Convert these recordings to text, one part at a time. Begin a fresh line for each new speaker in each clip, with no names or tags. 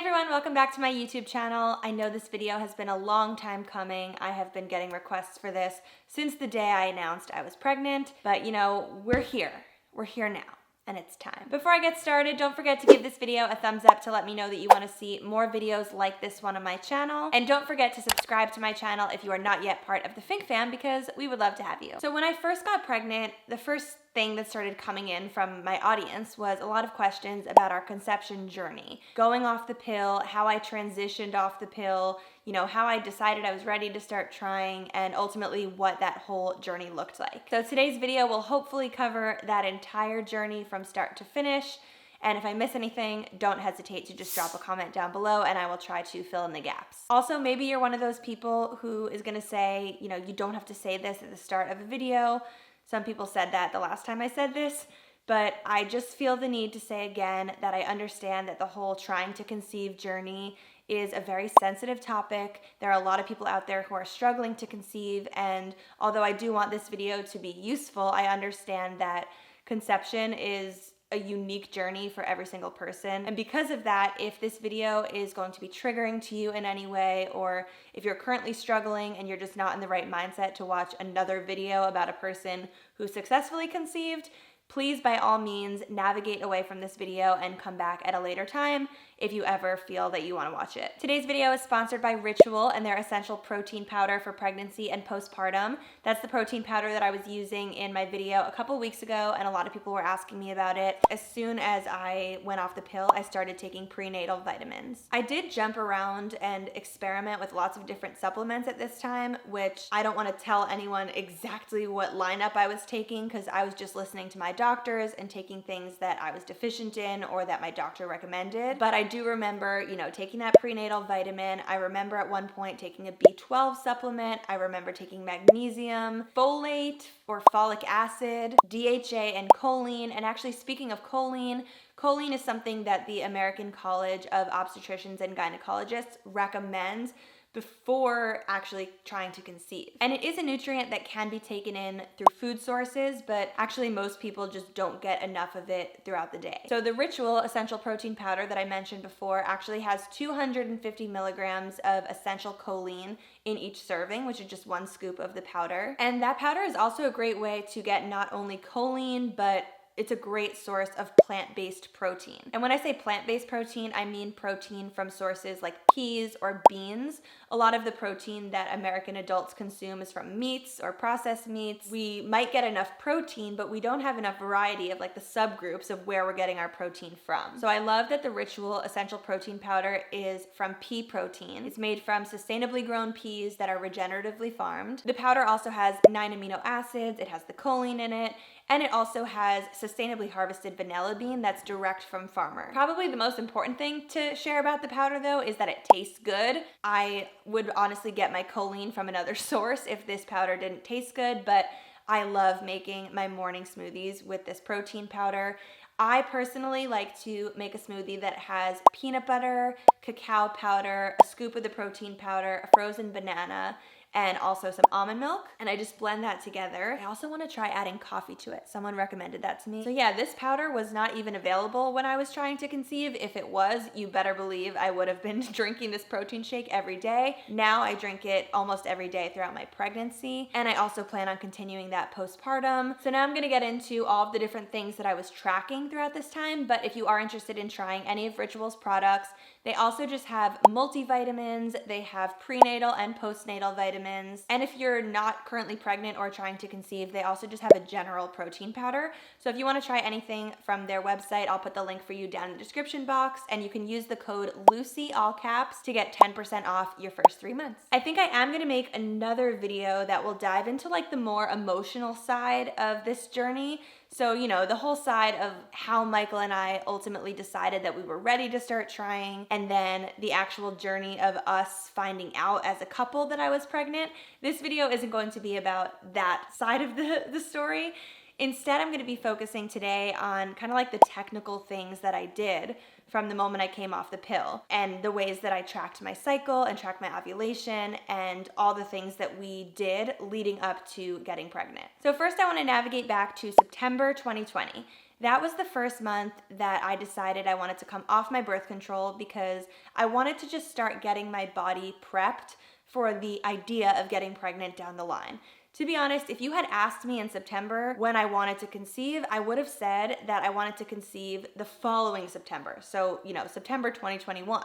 everyone, welcome back to my YouTube channel. I know this video has been a long time coming. I have been getting requests for this since the day I announced I was pregnant, but you know, we're here. We're here now. And it's time. Before I get started, don't forget to give this video a thumbs up to let me know that you want to see more videos like this one on my channel. And don't forget to subscribe to my channel if you are not yet part of the Fink fam, because we would love to have you. So when I first got pregnant, the first thing that started coming in from my audience was a lot of questions about our conception journey. Going off the pill, how I transitioned off the pill, you know, how I decided I was ready to start trying, and ultimately what that whole journey looked like. So today's video will hopefully cover that entire journey from start to finish. And if I miss anything, don't hesitate to just drop a comment down below and I will try to fill in the gaps. Also, maybe you're one of those people who is gonna say, you know, you don't have to say this at the start of a video. Some people said that the last time I said this, but I just feel the need to say again that I understand that the whole trying to conceive journey is a very sensitive topic. There are a lot of people out there who are struggling to conceive, and although I do want this video to be useful, I understand that conception is a unique journey for every single person. And because of that, if this video is going to be triggering to you in any way, or if you're currently struggling and you're just not in the right mindset to watch another video about a person who successfully conceived, please, by all means, navigate away from this video and come back at a later time if you ever feel that you want to watch it. Today's video is sponsored by Ritual and their essential protein powder for pregnancy and postpartum. That's the protein powder that I was using in my video a couple weeks ago, and a lot of people were asking me about it. As soon as I went off the pill, I started taking prenatal vitamins. I did jump around and experiment with lots of different supplements at this time, which I don't want to tell anyone exactly what lineup I was taking because I was just listening to my doctors and taking things that I was deficient in or that my doctor recommended. But I do remember, you know, taking that prenatal vitamin. I remember at one point taking a B12 supplement. I remember taking magnesium, folate or folic acid, DHA, and choline. And actually, speaking of choline, choline is something that the American College of Obstetricians and Gynecologists recommends before actually trying to conceive. And it is a nutrient that can be taken in through food sources, but actually most people just don't get enough of it throughout the day. So the Ritual essential protein powder that I mentioned before actually has 250 milligrams of essential choline in each serving, which is just one scoop of the powder. And that powder is also a great way to get not only choline, but it's a great source of plant-based protein. And when I say plant-based protein, I mean protein from sources like peas or beans. A lot of the protein that American adults consume is from meats or processed meats. We might get enough protein, but we don't have enough variety of like the subgroups of where we're getting our protein from. So I love that the Ritual essential protein powder is from pea protein. It's made from sustainably grown peas that are regeneratively farmed. The powder also has 9 amino acids, it has the choline in it, and it also has sustainably harvested vanilla bean that's direct from farmer. Probably the most important thing to share about the powder though is that it tastes good. I would honestly get my choline from another source if this powder didn't taste good, but I love making my morning smoothies with this protein powder. I personally like to make a smoothie that has peanut butter, cacao powder, a scoop of the protein powder, a frozen banana, and also some almond milk, and I just blend that together. I also want to try adding coffee to it. Someone recommended that to me. So yeah, this powder was not even available when I was trying to conceive. If it was, you better believe I would have been drinking this protein shake every day. Now I drink it almost every day throughout my pregnancy, and I also plan on continuing that postpartum. So now I'm gonna get into all of the different things that I was tracking throughout this time, but if you are interested in trying any of Ritual's products, they also just have multivitamins, they have prenatal and postnatal vitamins, and if you're not currently pregnant or trying to conceive, they also just have a general protein powder. So if you want to try anything from their website, I'll put the link for you down in the description box, and you can use the code Lucie, all caps, to get 10% off your first 3 months. I think I am gonna make another video that will dive into like the more emotional side of this journey. So, you know, the whole side of how Michael and I ultimately decided that we were ready to start trying, and then the actual journey of us finding out as a couple that I was pregnant. This video isn't going to be about that side of the story. Instead, I'm going to be focusing today on kind of like the technical things that I did from the moment I came off the pill, and the ways that I tracked my cycle and tracked my ovulation and all the things that we did leading up to getting pregnant. So first I want to navigate back to September 2020. That was the first month that I decided I wanted to come off my birth control because I wanted to just start getting my body prepped for the idea of getting pregnant down the line. To be honest, if you had asked me in September when I wanted to conceive, I would have said that I wanted to conceive the following September. So, September 2021.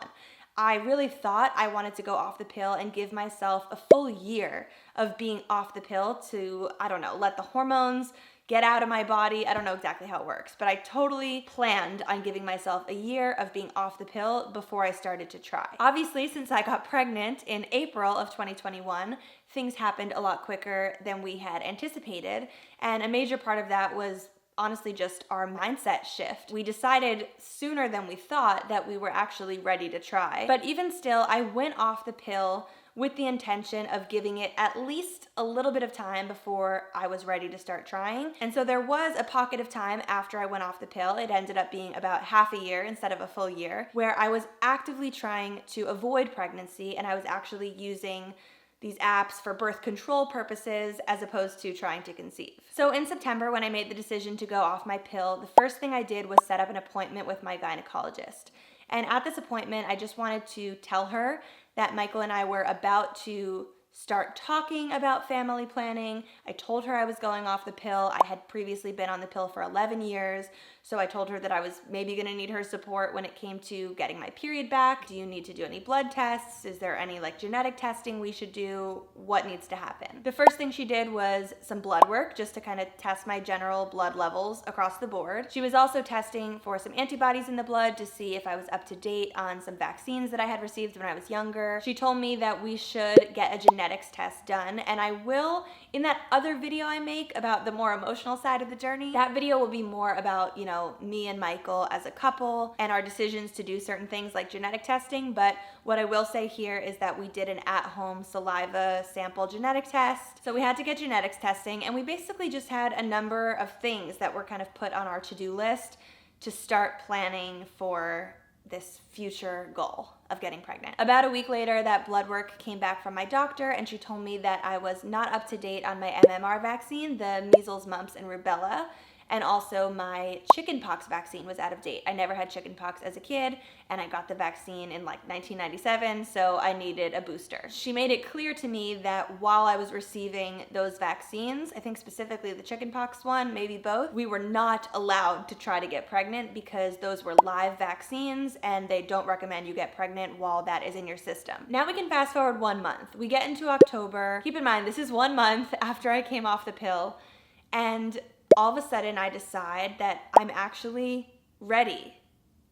I really thought I wanted to go off the pill and give myself a full year of being off the pill to, let the hormones get out of my body. I don't know exactly how it works, but I totally planned on giving myself a year of being off the pill before I started to try. Obviously, since I got pregnant in April of 2021, things happened a lot quicker than we had anticipated, and a major part of that was honestly just our mindset shift. We decided sooner than we thought that we were actually ready to try. But even still, I went off the pill with the intention of giving it at least a little bit of time before I was ready to start trying. And so there was a pocket of time after I went off the pill. It ended up being about half a year instead of a full year, where I was actively trying to avoid pregnancy, and I was actually using these apps for birth control purposes as opposed to trying to conceive. So in September, when I made the decision to go off my pill, the first thing I did was set up an appointment with my gynecologist. And at this appointment, I just wanted to tell her that Michael and I were about to start talking about family planning. I told her I was going off the pill. I had previously been on the pill for 11 years, so I told her that I was maybe going to need her support when it came to getting my period back. Do you need to do any blood tests? Is there any genetic testing we should do? What needs to happen? The first thing she did was some blood work just to kind of test my general blood levels across the board. She was also testing for some antibodies in the blood to see if I was up to date on some vaccines that I had received when I was younger. She told me that we should get a genetics test done, and I will, in that other video I make about the more emotional side of the journey, that video will be more about, me and Michael as a couple and our decisions to do certain things like genetic testing. But what I will say here is that we did an at-home saliva sample genetic test. So we had to get genetics testing, and we basically just had a number of things that were kind of put on our to-do list to start planning for this future goal of getting pregnant. About a week later, that blood work came back from my doctor, and she told me that I was not up to date on my MMR vaccine, the measles, mumps, and rubella, and also my chickenpox vaccine was out of date. I never had chickenpox as a kid, and I got the vaccine in 1997, so I needed a booster. She made it clear to me that while I was receiving those vaccines, I think specifically the chickenpox one, maybe both, we were not allowed to try to get pregnant because those were live vaccines and they don't recommend you get pregnant while that is in your system. Now we can fast forward 1 month. We get into October. Keep in mind, this is 1 month after I came off the pill, and all of a sudden I decide that I'm actually ready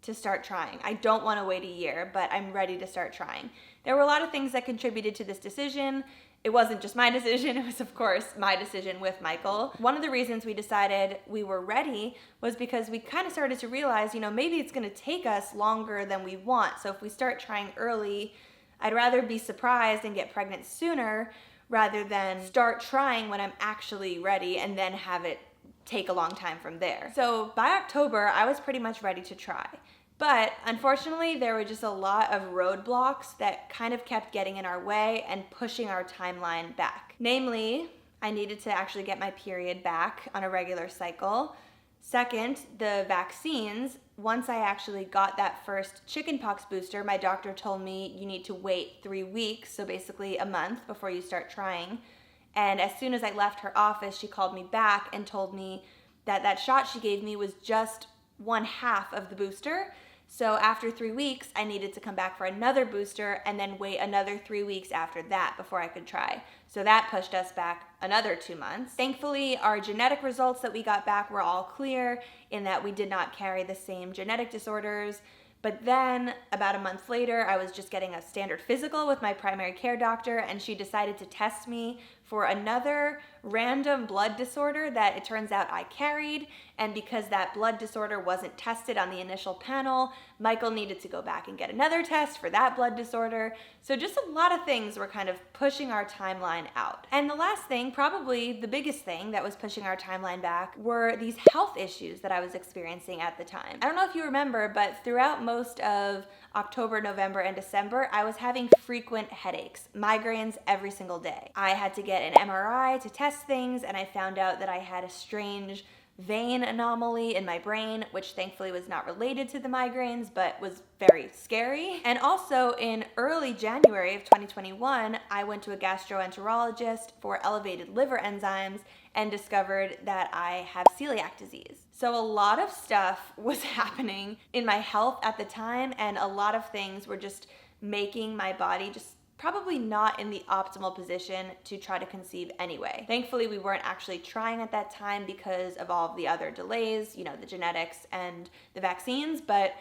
to start trying. I don't want to wait a year, but I'm ready to start trying. There were a lot of things that contributed to this decision. It wasn't just my decision, it was of course my decision with Michael. One of the reasons we decided we were ready was because we kind of started to realize, maybe it's going to take us longer than we want. So if we start trying early, I'd rather be surprised and get pregnant sooner rather than start trying when I'm actually ready and then have it take a long time from there. So by October, I was pretty much ready to try. But unfortunately, there were just a lot of roadblocks that kind of kept getting in our way and pushing our timeline back. Namely, I needed to actually get my period back on a regular cycle. Second, the vaccines. Once I actually got that first chickenpox booster, my doctor told me you need to wait 3 weeks, so basically a month before you start trying. And as soon as I left her office, she called me back and told me that that shot she gave me was just 1/2 of the booster. So after 3 weeks, I needed to come back for another booster and then wait another 3 weeks after that before I could try. So that pushed us back another 2 months. Thankfully, our genetic results that we got back were all clear in that we did not carry the same genetic disorders. But then about a month later, I was just getting a standard physical with my primary care doctor, and she decided to test me for another random blood disorder that it turns out I carried. And because that blood disorder wasn't tested on the initial panel, Michael needed to go back and get another test for that blood disorder. So just a lot of things were kind of pushing our timeline out. And the last thing, probably the biggest thing that was pushing our timeline back, were these health issues that I was experiencing at the time. I don't know if you remember, but throughout most of October, November, and December, I was having frequent headaches, migraines every single day. I had to get an MRI to test things, and I found out that I had a strange vein anomaly in my brain, which thankfully was not related to the migraines, but was very scary. And also in early January of 2021, I went to a gastroenterologist for elevated liver enzymes and discovered that I have celiac disease. So a lot of stuff was happening in my health at the time, and a lot of things were just making my body just probably not in the optimal position to try to conceive anyway. Thankfully, we weren't actually trying at that time because of all of the other delays, you know, the genetics and the vaccines, but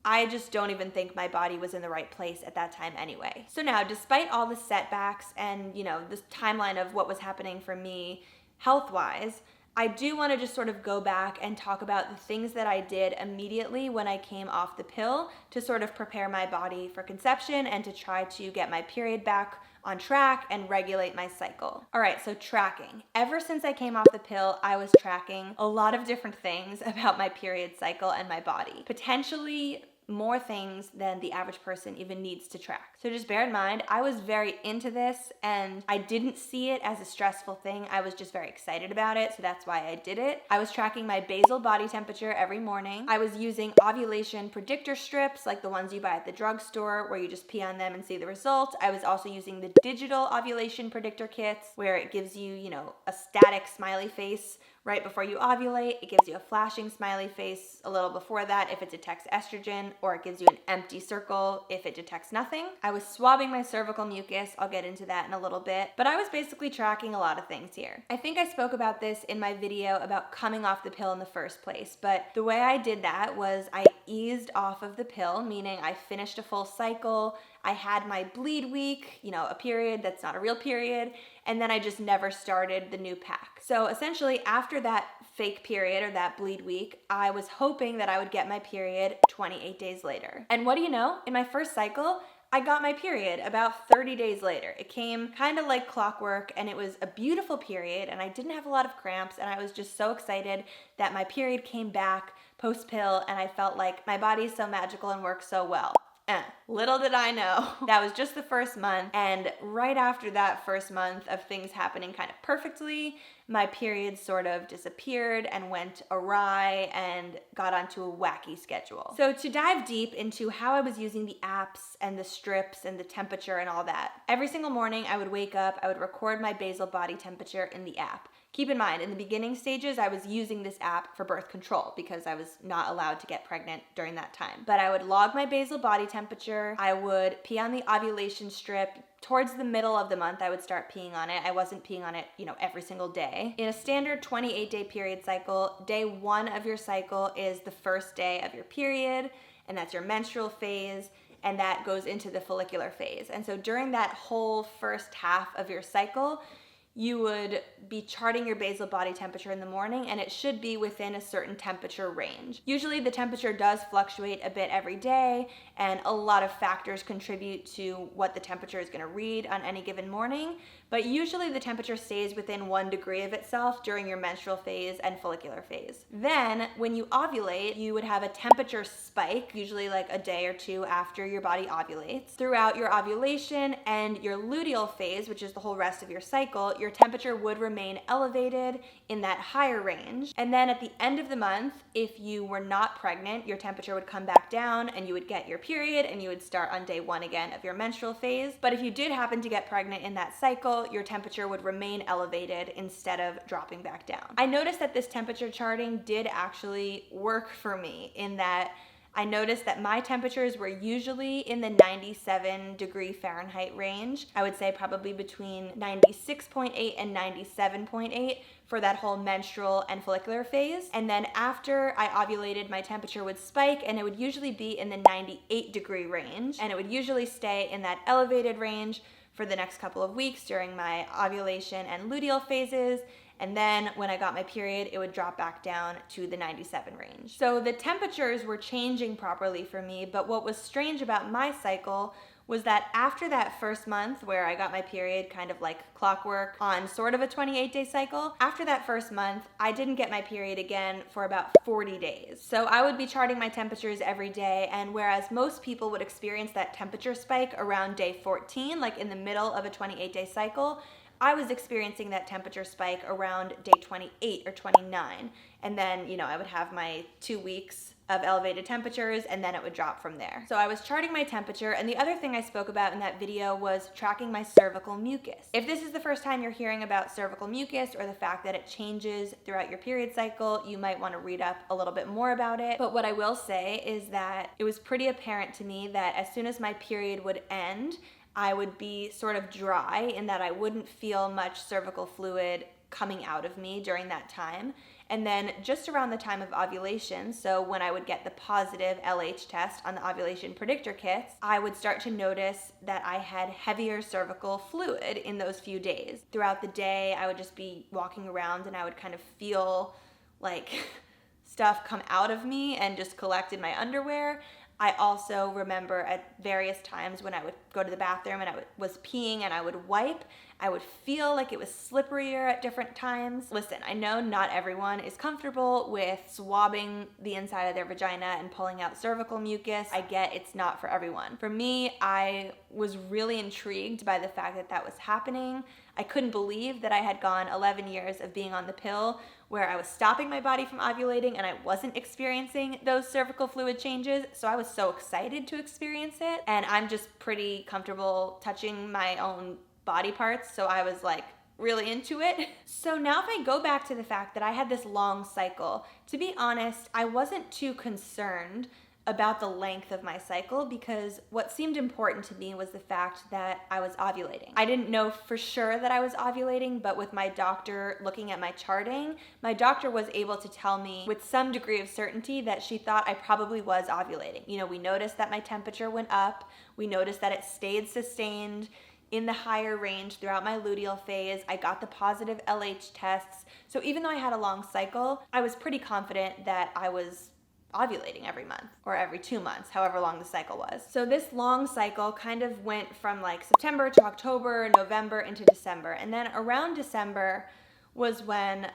I just don't even think my body was in the right place at that time anyway. So now, despite all the setbacks and, you know, this timeline of what was happening for me health-wise, I do want to just sort of go back and talk about the things that I did immediately when I came off the pill to sort of prepare my body for conception and to try to get my period back on track and regulate my cycle. All right, so tracking. Ever since I came off the pill, I was tracking a lot of different things about my period cycle and my body. Potentially more things than the average person even needs to track. So just bear in mind, I was very into this and I didn't see it as a stressful thing. I was just very excited about it, so that's why I did it. I was tracking my basal body temperature every morning. I was using ovulation predictor strips, like the ones you buy at the drugstore where you just pee on them and see the results. I was also using the digital ovulation predictor kits where it gives you, you know, a static smiley face right before you ovulate. It gives you a flashing smiley face a little before that if it detects estrogen, or it gives you an empty circle if it detects nothing. I was swabbing my cervical mucus. I'll get into that in a little bit, but I was basically tracking a lot of things here. I think I spoke about this in my video about coming off the pill in the first place, but the way I did that was I eased off of the pill, meaning I finished a full cycle, I had my bleed week, you know, a period that's not a real period, and then I just never started the new pack. So essentially, after that fake period or that bleed week, I was hoping that I would get my period 28 days later. And what do you know? In my first cycle, I got my period about 30 days later. It came kind of like clockwork, and it was a beautiful period, and I didn't have a lot of cramps, and I was just so excited that my period came back post-pill, and I felt like my body is so magical and works so well. Little did I know, that was just the first month, and right after that first month of things happening kind of perfectly, my period sort of disappeared and went awry and got onto a wacky schedule. So to dive deep into how I was using the apps and the strips and the temperature and all that, every single morning I would wake up, I would record my basal body temperature in the app. Keep in mind, in the beginning stages, I was using this app for birth control because I was not allowed to get pregnant during that time. But I would log my basal body temperature, I would pee on the ovulation strip. Towards the middle of the month, I would start peeing on it. I wasn't peeing on it, you know, every single day. In a standard 28-day period cycle, day 1 of your cycle is the first day of your period, and that's your menstrual phase, and that goes into the follicular phase. And so during that whole first half of your cycle, you would be charting your basal body temperature in the morning, and it should be within a certain temperature range. Usually the temperature does fluctuate a bit every day, and a lot of factors contribute to what the temperature is going to read on any given morning, but usually the temperature stays within 1 degree of itself during your menstrual phase and follicular phase. Then when you ovulate, you would have a temperature spike, usually like a day or 2 after your body ovulates. Throughout your ovulation and your luteal phase, which is the whole rest of your cycle, your temperature would remain elevated in that higher range. And then at the end of the month, if you were not pregnant, your temperature would come back down and you would get your period and you would start on day 1 again of your menstrual phase. But if you did happen to get pregnant in that cycle, your temperature would remain elevated instead of dropping back down. I noticed that this temperature charting did actually work for me in that I noticed that my temperatures were usually in the 97 degree Fahrenheit range. I would say probably between 96.8 and 97.8 for that whole menstrual and follicular phase. And then after I ovulated, my temperature would spike and it would usually be in the 98 degree range. And it would usually stay in that elevated range for the next couple of weeks during my ovulation and luteal phases. And then when I got my period, it would drop back down to the 97 range. So the temperatures were changing properly for me, but what was strange about my cycle was that after that first month where I got my period kind of like clockwork on sort of a 28-day cycle, after that first month, I didn't get my period again for about 40 days. So I would be charting my temperatures every day, and whereas most people would experience that temperature spike around day 14, like in the middle of a 28-day cycle, I was experiencing that temperature spike around day 28 or 29. And then, I would have my 2 weeks of elevated temperatures, and then it would drop from there. So I was charting my temperature, and the other thing I spoke about in that video was tracking my cervical mucus. If this is the first time you're hearing about cervical mucus or the fact that it changes throughout your period cycle, you might want to read up a little bit more about it. But what I will say is that it was pretty apparent to me that as soon as my period would end, I would be sort of dry in that I wouldn't feel much cervical fluid coming out of me during that time. And then just around the time of ovulation, so when I would get the positive LH test on the ovulation predictor kits, I would start to notice that I had heavier cervical fluid in those few days. Throughout the day, I would just be walking around and I would kind of feel like stuff come out of me and just collect in my underwear. I also remember at various times when I would go to the bathroom and I was peeing and I would wipe, I would feel like it was slipperier at different times. Listen, I know not everyone is comfortable with swabbing the inside of their vagina and pulling out cervical mucus. I get it's not for everyone. For me, I was really intrigued by the fact that that was happening. I couldn't believe that I had gone 11 years of being on the pill where I was stopping my body from ovulating and I wasn't experiencing those cervical fluid changes. So I was so excited to experience it. And I'm just pretty comfortable touching my own body parts. So I was like really into it. So now if I go back to the fact that I had this long cycle, to be honest, I wasn't too concerned about the length of my cycle because what seemed important to me was the fact that I was ovulating. I didn't know for sure that I was ovulating, but with my doctor looking at my charting, my doctor was able to tell me with some degree of certainty that she thought I probably was ovulating. We noticed that my temperature went up. We noticed that it stayed sustained in the higher range throughout my luteal phase. I got the positive LH tests. So even though I had a long cycle, I was pretty confident that I was ovulating every month or every 2 months, however long the cycle was. So this long cycle kind of went from like September to October, November into December. And then around December was when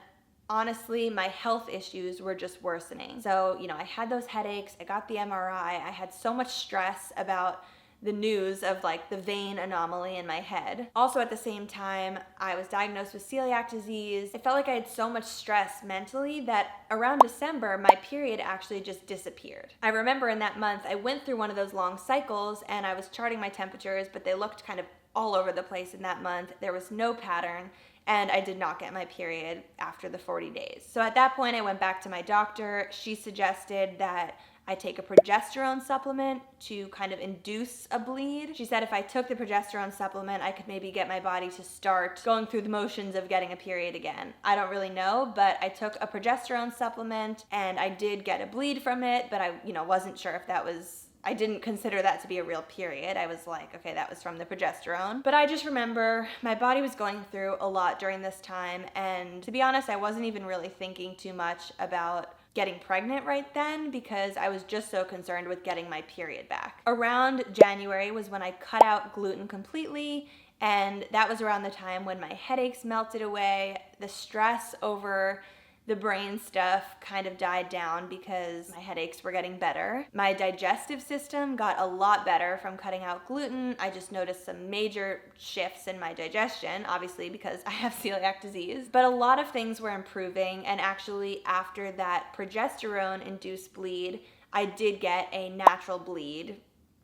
honestly my health issues were just worsening. So, I had those headaches, I got the MRI, I had so much stress about the news of like the vein anomaly in my head. Also at the same time, I was diagnosed with celiac disease. I felt like I had so much stress mentally that around December, my period actually just disappeared. I remember in that month, I went through one of those long cycles and I was charting my temperatures, but they looked kind of all over the place in that month. There was no pattern. And I did not get my period after the 40 days. So at that point, I went back to my doctor. She suggested that I take a progesterone supplement to kind of induce a bleed. She said if I took the progesterone supplement, I could maybe get my body to start going through the motions of getting a period again. I don't really know, but I took a progesterone supplement and I did get a bleed from it, but I, wasn't sure if that was, I didn't consider that to be a real period. I was like, okay, that was from the progesterone. But I just remember my body was going through a lot during this time. And to be honest, I wasn't even really thinking too much about getting pregnant right then because I was just so concerned with getting my period back. Around January was when I cut out gluten completely, and that was around the time when my headaches melted away. The stress over the brain stuff kind of died down because my headaches were getting better. My digestive system got a lot better from cutting out gluten. I just noticed some major shifts in my digestion, obviously because I have celiac disease. But a lot of things were improving, and actually after that progesterone-induced bleed, I did get a natural bleed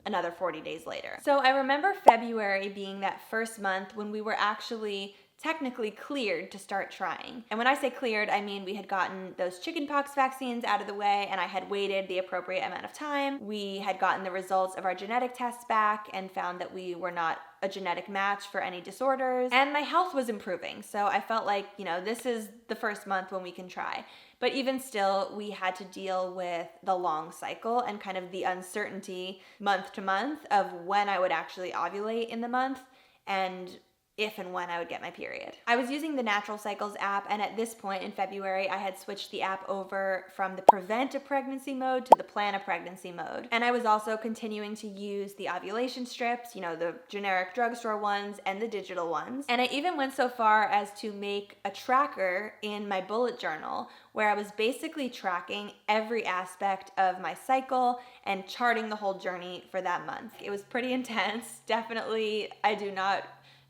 another 40 days later. So I remember February being that first month when we were actually technically cleared to start trying. And when I say cleared, I mean we had gotten those chickenpox vaccines out of the way and I had waited the appropriate amount of time. We had gotten the results of our genetic tests back and found that we were not a genetic match for any disorders. And my health was improving. So I felt like, this is the first month when we can try. But even still, we had to deal with the long cycle and kind of the uncertainty month to month of when I would actually ovulate in the month and if and when I would get my period. I was using the Natural Cycles app, and at this point in February, I had switched the app over from the Prevent a Pregnancy mode to the Plan a Pregnancy mode. And I was also continuing to use the ovulation strips, the generic drugstore ones and the digital ones. And I even went so far as to make a tracker in my bullet journal where I was basically tracking every aspect of my cycle and charting the whole journey for that month. It was pretty intense. Definitely, I do not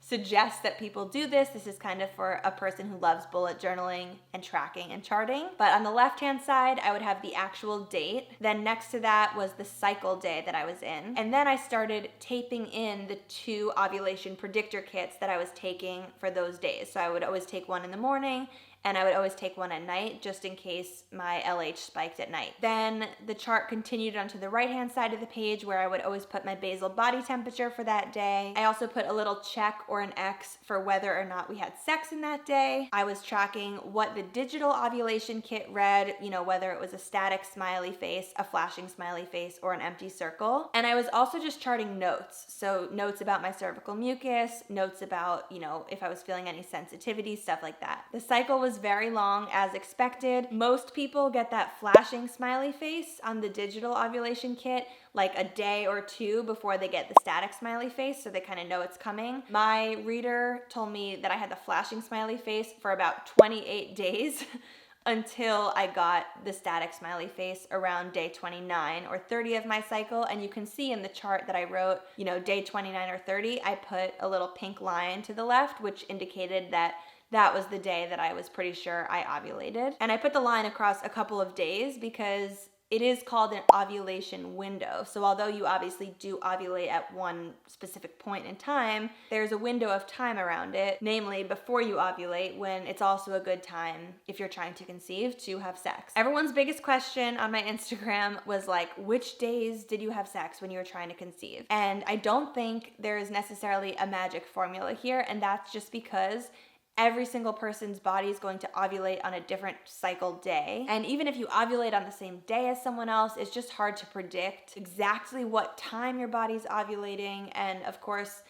suggest that people do this. This is kind of for a person who loves bullet journaling and tracking and charting. But on the left-hand side, I would have the actual date. Then next to that was the cycle day that I was in. And then I started taping in the 2 ovulation predictor kits that I was taking for those days. So I would always take one in the morning, and I would always take one at night just in case my LH spiked at night. Then the chart continued onto the right-hand side of the page where I would always put my basal body temperature for that day. I also put a little check or an X for whether or not we had sex in that day. I was tracking what the digital ovulation kit read, whether it was a static smiley face, a flashing smiley face, or an empty circle. And I was also just charting notes. So notes about my cervical mucus, notes about, if I was feeling any sensitivity, stuff like that. The cycle was very long as expected. Most people get that flashing smiley face on the digital ovulation kit like a day or 2 before they get the static smiley face, so they kind of know it's coming. My reader told me that I had the flashing smiley face for about 28 days until I got the static smiley face around day 29 or 30 of my cycle. And you can see in the chart that I wrote, day 29 or 30, I put a little pink line to the left, which indicated that that was the day that I was pretty sure I ovulated. And I put the line across a couple of days because it is called an ovulation window. So although you obviously do ovulate at one specific point in time, there's a window of time around it, namely before you ovulate, when it's also a good time, if you're trying to conceive, to have sex. Everyone's biggest question on my Instagram was like, which days did you have sex when you were trying to conceive? And I don't think there is necessarily a magic formula here, and that's just because every single person's body is going to ovulate on a different cycle day. And even if you ovulate on the same day as someone else, it's just hard to predict exactly what time your body's ovulating. And of course,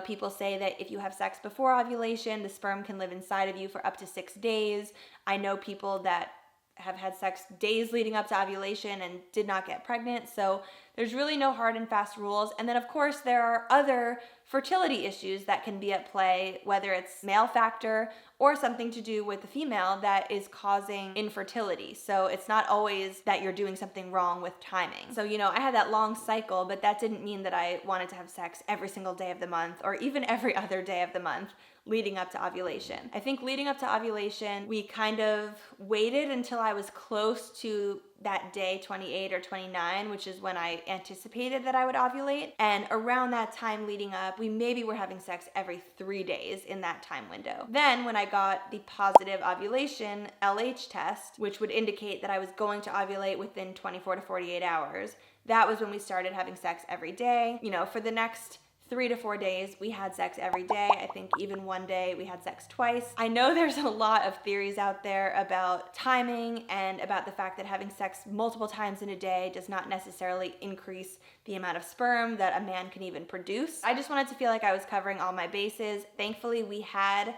people say that if you have sex before ovulation, the sperm can live inside of you for up to 6 days. I know people that have had sex days leading up to ovulation and did not get pregnant. So there's really no hard and fast rules. And then of course there are other fertility issues that can be at play, whether it's male factor or something to do with the female that is causing infertility. So it's not always that you're doing something wrong with timing. So, I had that long cycle, but that didn't mean that I wanted to have sex every single day of the month or even every other day of the month leading up to ovulation. I think leading up to ovulation, we kind of waited until I was close to that day 28 or 29, which is when I anticipated that I would ovulate. And around that time leading up, we maybe were having sex every 3 days in that time window. Then when I got the positive ovulation LH test, which would indicate that I was going to ovulate within 24 to 48 hours, that was when we started having sex every day. For the next 3 to 4 days, we had sex every day. I think even one day we had sex twice. I know there's a lot of theories out there about timing and about the fact that having sex multiple times in a day does not necessarily increase the amount of sperm that a man can even produce. I just wanted to feel like I was covering all my bases. Thankfully, we had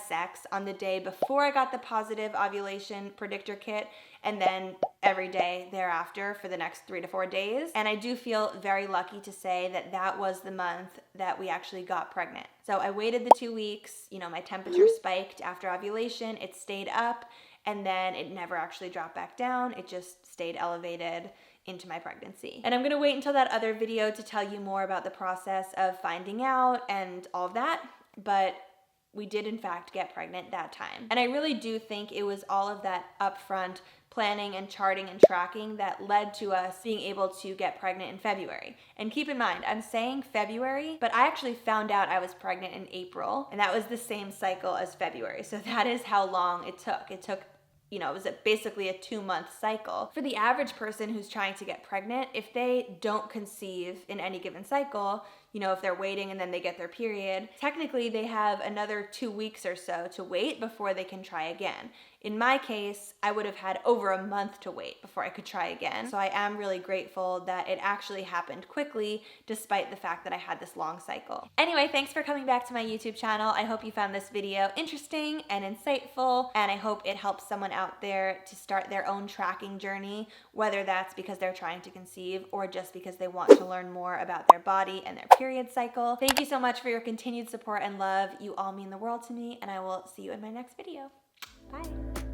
sex on the day before I got the positive ovulation predictor kit, and then every day thereafter for the next 3 to 4 days. And I do feel very lucky to say that that was the month that we actually got pregnant. So I waited the 2 weeks, my temperature spiked after ovulation, it stayed up, and then it never actually dropped back down. It just stayed elevated into my pregnancy. And I'm gonna wait until that other video to tell you more about the process of finding out and all of that, but we did in fact get pregnant that time. And I really do think it was all of that upfront planning and charting and tracking that led to us being able to get pregnant in February. And keep in mind, I'm saying February, but I actually found out I was pregnant in April, and that was the same cycle as February. So that is how long it took. It took, it was basically a 2-month cycle. For the average person who's trying to get pregnant, if they don't conceive in any given cycle, if they're waiting and then they get their period, technically they have another 2 weeks or so to wait before they can try again. In my case, I would have had over a month to wait before I could try again. So I am really grateful that it actually happened quickly, despite the fact that I had this long cycle. Anyway, thanks for coming back to my YouTube channel. I hope you found this video interesting and insightful, and I hope it helps someone out there to start their own tracking journey, whether that's because they're trying to conceive or just because they want to learn more about their body and their period cycle. Thank you so much for your continued support and love. You all mean the world to me, and I will see you in my next video. Bye.